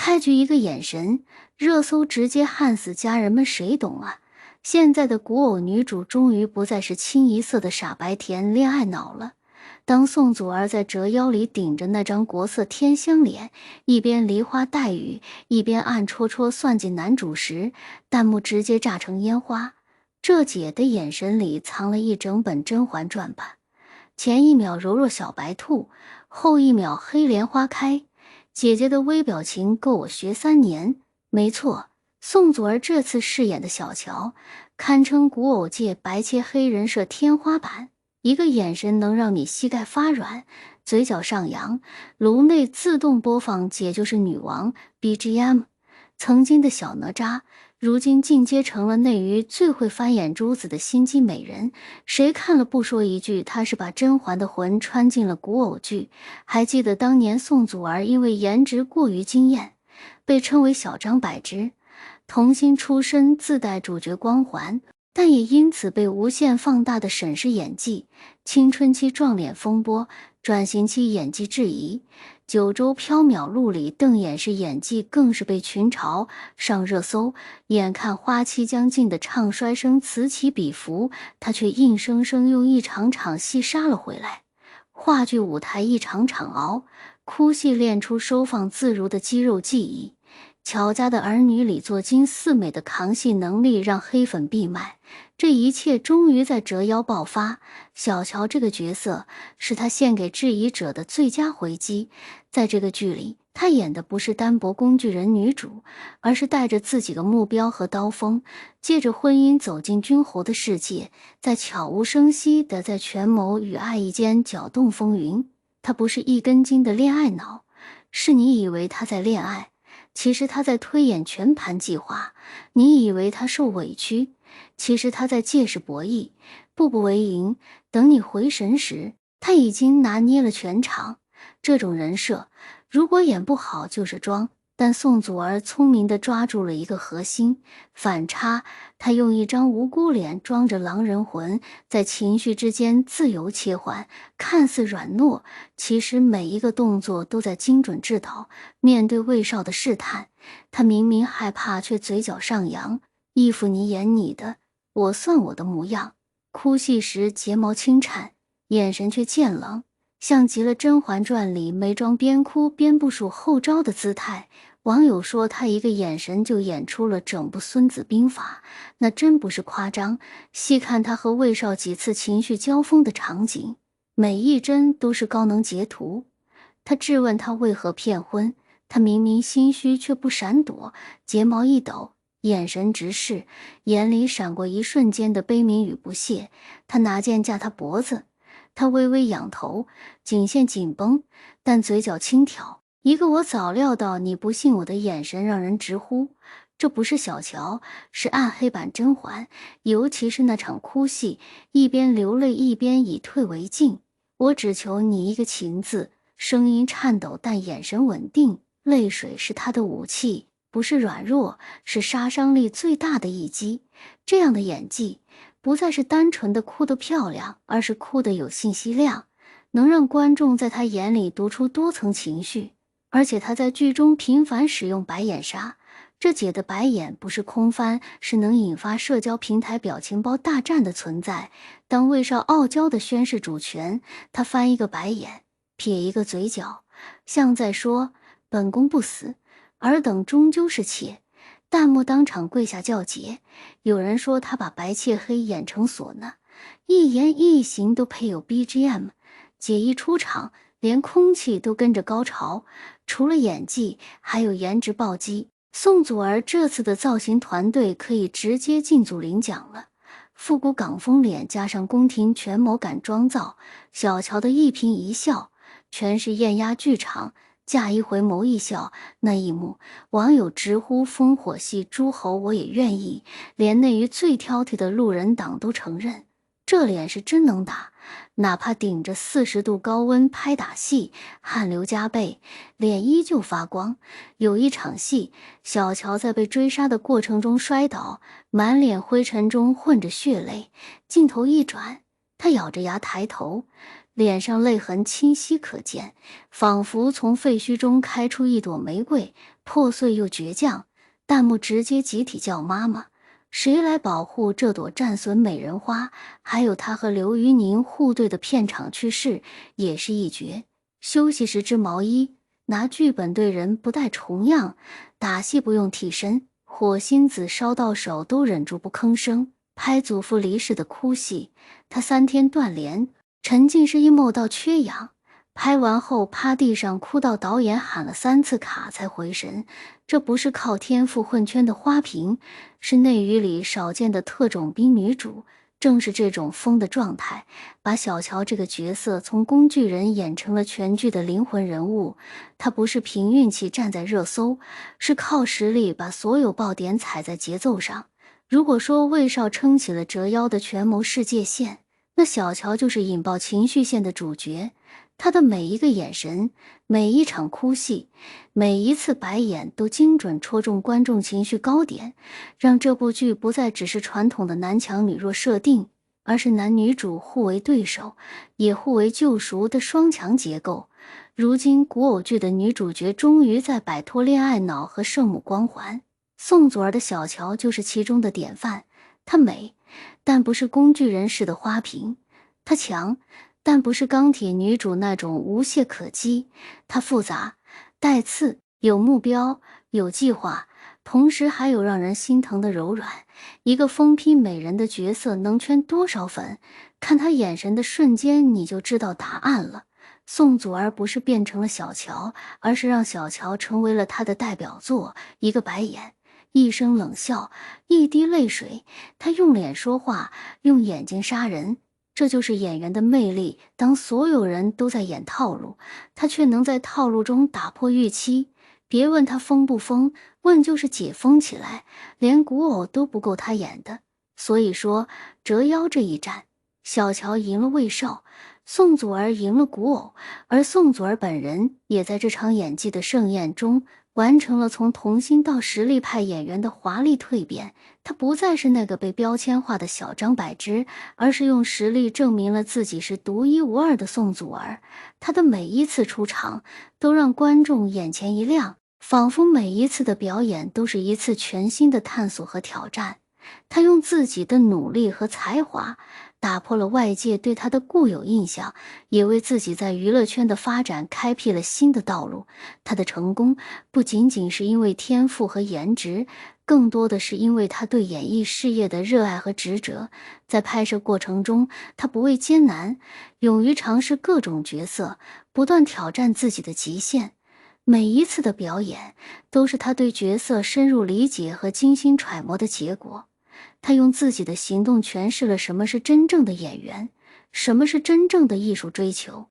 开局一个眼神，热搜直接焊死家人们，谁懂啊？现在的古偶女主终于不再是清一色的傻白甜恋爱脑了。当宋祖儿在折腰里顶着那张国色天香脸，一边梨花带雨，一边暗戳戳算计男主时，弹幕直接炸成烟花。这姐的眼神里藏了一整本《甄嬛传》吧？前一秒柔弱小白兔，后一秒黑莲花开。姐姐的微表情够我学3年。没错，宋祖儿这次饰演的小乔，堪称古偶界白切黑人设天花板。一个眼神能让你膝盖发软，嘴角上扬，颅内自动播放姐就是女王 BGM。 曾经的小哪吒，如今进阶成了内娱最会翻眼珠子的心机美人，谁看了不说一句她是把甄嬛的魂穿进了古偶剧。还记得当年宋祖儿因为颜值过于惊艳，被称为小张柏芝，童星出身自带主角光环，但也因此被无限放大的审视演技。青春期撞脸风波，转型期演技质疑，九州缥缈录里瞪眼式演技更是被群嘲上热搜。眼看花期将近的唱衰声此起彼伏，他却硬生生用一场场戏杀了回来。话剧舞台一场场熬，哭戏练出收放自如的肌肉记忆。乔家的儿女里作精似美的扛戏能力让黑粉闭麦，这一切终于在折腰爆发。小乔这个角色是他献给质疑者的最佳回击。在这个剧里，他演的不是单薄工具人女主，而是带着自己的目标和刀锋，借着婚姻走进君侯的世界，在悄无声息地在权谋与爱意间搅动风云。他不是一根筋的恋爱脑，是你以为他在恋爱，其实他在推演全盘计划。你以为他受委屈，其实他在借势博弈，步步为营。等你回神时，他已经拿捏了全场。这种人设如果演不好就是装，但宋祖儿聪明地抓住了一个核心反差。他用一张无辜脸装着狼人魂，在情绪之间自由切换，看似软糯，其实每一个动作都在精准制导。面对魏少的试探，他明明害怕，却嘴角上扬，一副你演你的，我算我的模样。哭戏时睫毛轻颤，眼神却渐冷，像极了《甄嬛传》里眉庄边哭边部署后招的姿态。网友说他一个眼神就演出了整部《孙子兵法》，那真不是夸张。细看他和魏少几次情绪交锋的场景，每一帧都是高能截图。他质问他为何骗婚，他明明心虚却不闪躲，睫毛一抖，眼神直视，眼里闪过一瞬间的悲悯与不屑。他拿剑架他脖子，他微微仰头，颈线紧绷，但嘴角轻挑。一个我早料到你不信我的眼神让人直呼，这不是小乔，是暗黑版甄嬛。尤其是那场哭戏，一边流泪一边以退为进。我只求你一个情字，声音颤抖但眼神稳定。泪水是他的武器，不是软弱，是杀伤力最大的一击。这样的演技不再是单纯的哭得漂亮，而是哭得有信息量，能让观众在他眼里读出多层情绪。而且他在剧中频繁使用白眼杀，这姐的白眼不是空翻，是能引发社交平台表情包大战的存在。当魏少傲娇地宣示主权，他翻一个白眼，撇一个嘴角，像在说本宫不死，尔等终究是妾。弹幕当场跪下叫劫，有人说他把白切黑演成唢呐，一言一行都配有 BGM。 姐一出场，连空气都跟着高潮。除了演技，还有颜值暴击。宋祖儿这次的造型团队可以直接进组领奖了。复古港风脸加上宫廷权谋感妆造，小乔的一颦一笑全是艳压剧场。嫁一回眸一笑，那一幕网友直呼烽火戏诸侯我也愿意，连内娱最挑剔的路人党都承认这脸是真能打。哪怕顶着40度高温拍打戏，汗流浃背，脸依旧发光。有一场戏，小乔在被追杀的过程中摔倒，满脸灰尘中混着血泪，镜头一转，他咬着牙抬头，脸上泪痕清晰可见，仿佛从废墟中开出一朵玫瑰，破碎又倔强。弹幕直接集体叫妈妈，谁来保护这朵战损美人花？还有他和刘瑜宁互怼的片场去世也是一绝。休息时织毛衣，拿剧本对人不带重样，打戏不用替身，火星子烧到手都忍住不吭声。拍祖父离世的哭戏，他3天断联，沉浸式 emo 到缺氧。拍完后趴地上哭到导演喊了3次卡才回神，这不是靠天赋混圈的花瓶，是内娱里少见的特种兵女主。正是这种疯的状态，把小乔这个角色从工具人演成了全剧的灵魂人物。她不是凭运气站在热搜，是靠实力把所有爆点踩在节奏上。如果说魏少撑起了折腰的权谋世界线，那小乔就是引爆情绪线的主角。他的每一个眼神，每一场哭戏，每一次白眼都精准戳中观众情绪高点，让这部剧不再只是传统的男强女弱设定，而是男女主互为对手，也互为救赎的双强结构。如今古偶剧的女主角终于在摆脱恋爱脑和圣母光环，宋祖儿的小乔就是其中的典范。她美，但不是工具人式的花瓶；她强，但不是钢铁女主那种无懈可击。她复杂、带刺，有目标，有计划，同时还有让人心疼的柔软。一个疯批美人的角色能圈多少粉？看她眼神的瞬间，你就知道答案了。宋祖儿不是变成了小乔，而是让小乔成为了她的代表作。一个白眼，一声冷笑，一滴泪水，她用脸说话，用眼睛杀人。这就是演员的魅力，当所有人都在演套路，他却能在套路中打破预期。别问他疯不疯，问就是解封起来，连古偶都不够他演的。所以说，折腰这一战，小乔赢了魏少，宋祖儿赢了古偶，而宋祖儿本人也在这场演技的盛宴中完成了从童星到实力派演员的华丽蜕变。他不再是那个被标签化的小张柏芝，而是用实力证明了自己是独一无二的宋祖儿。他的每一次出场都让观众眼前一亮，仿佛每一次的表演都是一次全新的探索和挑战。他用自己的努力和才华打破了外界对他的固有印象，也为自己在娱乐圈的发展开辟了新的道路。他的成功不仅仅是因为天赋和颜值，更多的是因为他对演艺事业的热爱和执着。在拍摄过程中，他不畏艰难，勇于尝试各种角色，不断挑战自己的极限。每一次的表演都是他对角色深入理解和精心揣摩的结果。他用自己的行动诠释了什么是真正的演员，什么是真正的艺术追求。